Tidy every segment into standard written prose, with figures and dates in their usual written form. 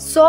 100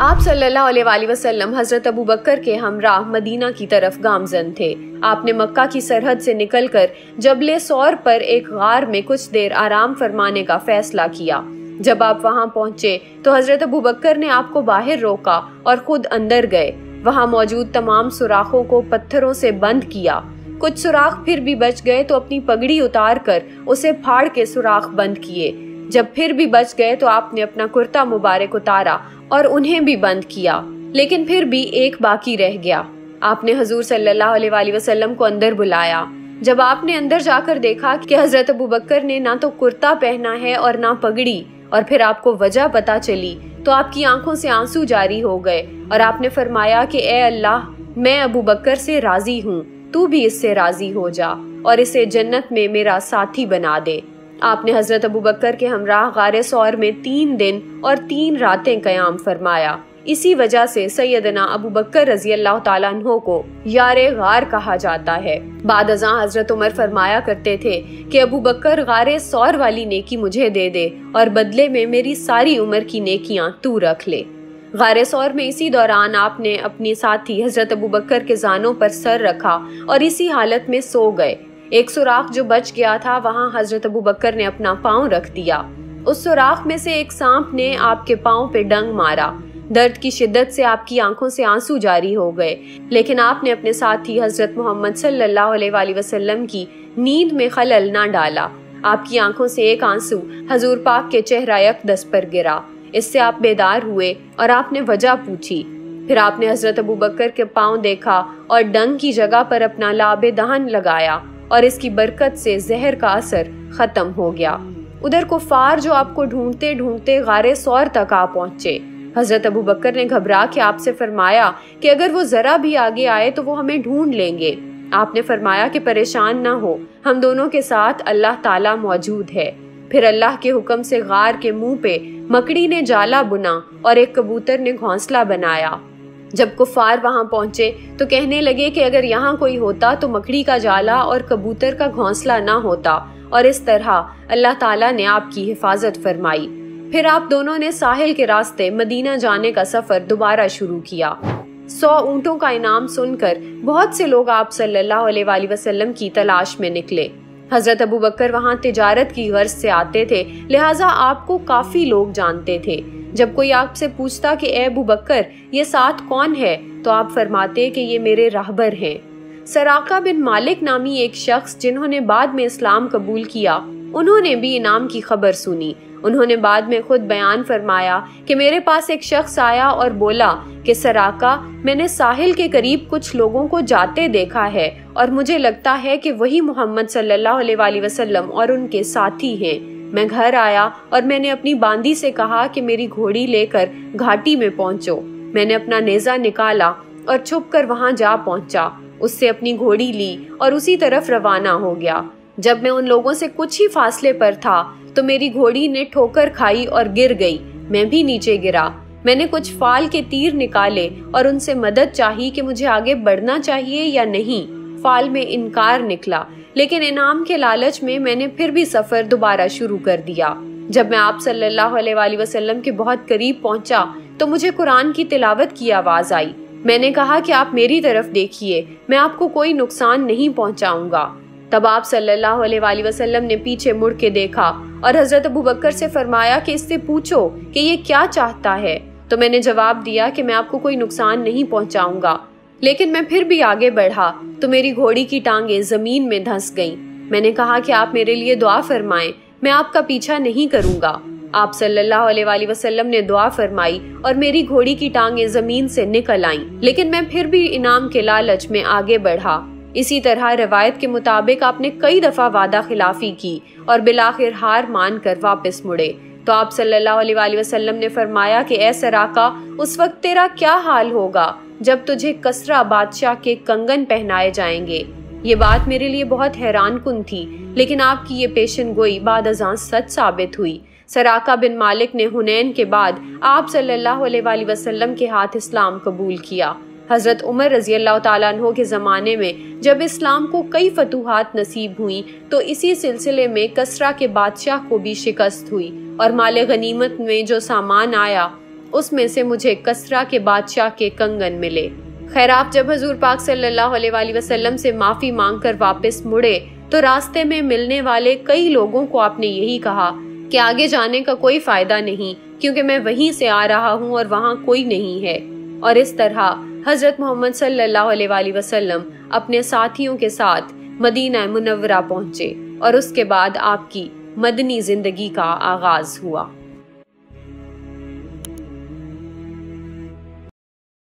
آپ صلی اللہ علیہ وآلہ وسلم حضرت ابو بکر کے ہمراہ مدینہ کی طرف گامزن تھے۔ آپ نے مکہ کی سرحد سے نکل کر جبل ثور پر ایک غار میں کچھ دیر آرام فرمانے کا فیصلہ کیا۔ جب آپ وہاں پہنچے تو حضرت ابو بکر نے آپ کو باہر روکا اور خود اندر گئے۔ وہاں موجود تمام سوراخوں کو پتھروں سے بند کیا۔ کچھ سوراخ پھر بھی بچ گئے تو اپنی پگڑی اتار کر اسے پھاڑ کے سوراخ بند کیے۔ جب پھر بھی بچ گئے تو آپ نے اپنا کرتا مبارک اتارا اور انہیں بھی بند کیا، لیکن پھر بھی ایک باقی رہ گیا۔ آپ نے حضور صلی اللہ علیہ وآلہ وسلم کو اندر بلایا۔ جب آپ نے اندر جا کر دیکھا کہ حضرت ابو بکر نے نہ تو کرتا پہنا ہے اور نہ پگڑی، اور پھر آپ کو وجہ پتا چلی تو آپ کی آنکھوں سے آنسو جاری ہو گئے اور آپ نے فرمایا کہ اے اللہ، میں ابو بکر سے راضی ہوں، تو بھی اس سے راضی ہو جا اور اسے جنت میں میرا ساتھی بنا دے۔ آپ نے حضرت ابو بکر کے ہمراہ غار ثور میں 3 دن اور 3 راتیں قیام فرمایا۔ اسی وجہ سے سیدنا ابو بکر رضی اللہ تعالیٰ عنہ کو یار غار کہا جاتا ہے۔ بعد ازاں حضرت عمر فرمایا کرتے تھے کہ ابو بکر غار ثور والی نیکی مجھے دے دے اور بدلے میں میری ساری عمر کی نیکیاں تو رکھ لے۔ غار ثور میں اسی دوران آپ نے اپنی ساتھی حضرت ابو بکر کے زانوں پر سر رکھا اور اسی حالت میں سو گئے۔ ایک سوراخ جو بچ گیا تھا وہاں حضرت ابو بکر نے اپنا پاؤں رکھ دیا۔ اس سوراخ میں سے ایک سانپ نے آپ کے پاؤں پہ ڈنگ مارا۔ درد کی شدت سے آپ کی آنکھوں سے آنسو جاری ہو گئے، لیکن آپ نے اپنے ساتھی حضرت محمد صلی اللہ علیہ وآلہ وسلم کی نیند میں خلل نہ ڈالا۔ آپ کی آنکھوں سے ایک آنسو حضور پاک کے چہرہ اقدس پر گرا۔ اس سے آپ بیدار ہوئے اور آپ نے وجہ پوچھی۔ پھر آپ نے حضرت ابو بکر کے پاؤں دیکھا اور ڈنگ کی جگہ پر اپنا لعاب دہن لگایا اور اس کی برکت سے زہر کا اثر ختم ہو گیا۔ ادھر کفار جو آپ کو ڈھونڈتے ڈھونڈتے غار ثور تک آ پہنچے۔ حضرت ابو بکر نے گھبرا کے آپ سے فرمایا کہ اگر وہ ذرا بھی آگے آئے تو وہ ہمیں ڈھونڈ لیں گے۔ آپ نے فرمایا کہ پریشان نہ ہو، ہم دونوں کے ساتھ اللہ تعالیٰ موجود ہے۔ پھر اللہ کے حکم سے غار کے منہ پہ مکڑی نے جالا بنا اور ایک کبوتر نے گھونسلہ بنایا۔ جب کفار وہاں پہنچے تو کہنے لگے کہ اگر یہاں کوئی ہوتا تو مکڑی کا جالا اور کبوتر کا گھونسلہ نہ ہوتا، اور اس طرح اللہ تعالیٰ نے آپ کی حفاظت فرمائی۔ پھر آپ دونوں نے ساحل کے راستے مدینہ جانے کا سفر دوبارہ شروع کیا۔ 100 اونٹوں کا انعام سن کر بہت سے لوگ آپ صلی اللہ علیہ وآلہ وسلم کی تلاش میں نکلے۔ حضرت ابو بکر وہاں تجارت کی غرض سے آتے تھے، لہٰذا آپ کو کافی لوگ جانتے تھے۔ جب کوئی آپ سے پوچھتا کہ اے ابو بکر یہ ساتھ کون ہے تو آپ فرماتے کہ یہ میرے راہبر ہیں۔ سراقہ بن مالک نامی ایک شخص جنہوں نے بعد میں اسلام قبول کیا، انہوں نے بھی انعام کی خبر سنی۔ انہوں نے بعد میں خود بیان فرمایا کہ میرے پاس ایک شخص آیا اور بولا کہ سراقہ، میں نے ساحل کے قریب کچھ لوگوں کو جاتے دیکھا ہے اور مجھے لگتا ہے کہ وہی محمد صلی اللہ علیہ وآلہ وسلم اور ان کے ساتھی ہیں۔ میں گھر آیا اور میں نے اپنی باندی سے کہا کہ میری گھوڑی لے کر گھاٹی میں پہنچو۔ میں نے اپنا نیزہ نکالا اور چھپ کر وہاں جا پہنچا، اس سے اپنی گھوڑی لی اور اسی طرف روانہ ہو گیا۔ جب میں ان لوگوں سے کچھ ہی فاصلے پر تھا تو میری گھوڑی نے ٹھوکر کھائی اور گر گئی، میں بھی نیچے گرا۔ میں نے کچھ فال کے تیر نکالے اور ان سے مدد چاہی کہ مجھے آگے بڑھنا چاہیے یا نہیں۔ فال میں انکار نکلا، لیکن انعام کے لالچ میں نے پھر بھی سفر دوبارہ شروع کر دیا۔ جب میں آپ صلی اللہ علیہ وآلہ وسلم کے بہت قریب پہنچا تو مجھے قرآن کی تلاوت کی آواز آئی۔ میں نے کہا کہ آپ میری طرف دیکھیے، میں آپ کو کوئی نقصان نہیں پہنچاؤں گا۔ تب آپ صلی اللہ علیہ وآلہ وسلم نے پیچھے مڑ کے دیکھا اور حضرت ابو بکر سے فرمایا کہ اس سے پوچھو کہ یہ کیا چاہتا ہے۔ تو میں نے جواب دیا کہ میں آپ کو کوئی نقصان نہیں پہنچاؤں گا، لیکن میں پھر بھی آگے بڑھا تو میری گھوڑی کی ٹانگیں زمین میں دھنس گئیں۔ میں نے کہا کہ آپ میرے لیے دعا فرمائیں، میں آپ کا پیچھا نہیں کروں گا۔ آپ صلی اللہ علیہ وآلہ وسلم نے دعا فرمائی اور میری گھوڑی کی ٹانگیں زمین سے نکل آئیں، لیکن میں پھر بھی انعام کے لالچ میں آگے بڑھا۔ اسی طرح روایت کے مطابق آپ نے کئی دفعہ وعدہ خلافی کی اور بالآخر ہار مان کر واپس مڑے۔ تو آپ صلی اللہ علیہ وآلہ وسلم نے فرمایا کہ اے سراقہ، اس وقت تیرا کیا حال ہوگا جب تجھے کسرا بادشاہ کے کنگن پہنائے جائیں گے۔ یہ بات میرے لیے بہت حیران کن تھی، لیکن آپ کی یہ پیشن گوئی بعد ازاں سچ ثابت ہوئی۔ سراقہ بن مالک نے حنین کے بعد آپ صلی اللہ علیہ وآلہ وسلم کے ہاتھ اسلام قبول کیا۔ حضرت عمر رضی اللہ تعالیٰ عنہ کے زمانے میں جب اسلام کو کئی فتوحات نصیب ہوئیں تو اسی سلسلے میں کسرا کے بادشاہ کو بھی شکست ہوئی اور مال غنیمت میں جو سامان آیا اس میں سے مجھے کسرا کے بادشاہ کے کنگن ملے۔ خیر آپ جب حضور پاک صلی اللہ علیہ وآلہ وسلم سے معافی مانگ کر واپس مڑے تو راستے میں ملنے والے کئی لوگوں کو آپ نے یہی کہا کہ آگے جانے کا کوئی فائدہ نہیں، کیونکہ میں وہیں سے آ رہا ہوں اور وہاں کوئی نہیں ہے۔ اور اس طرح حضرت محمد صلی اللہ علیہ وآلہ وسلم اپنے ساتھیوں کے ساتھ مدینہ منورہ پہنچے اور اس کے بعد آپ کی مدنی زندگی کا آغاز ہوا۔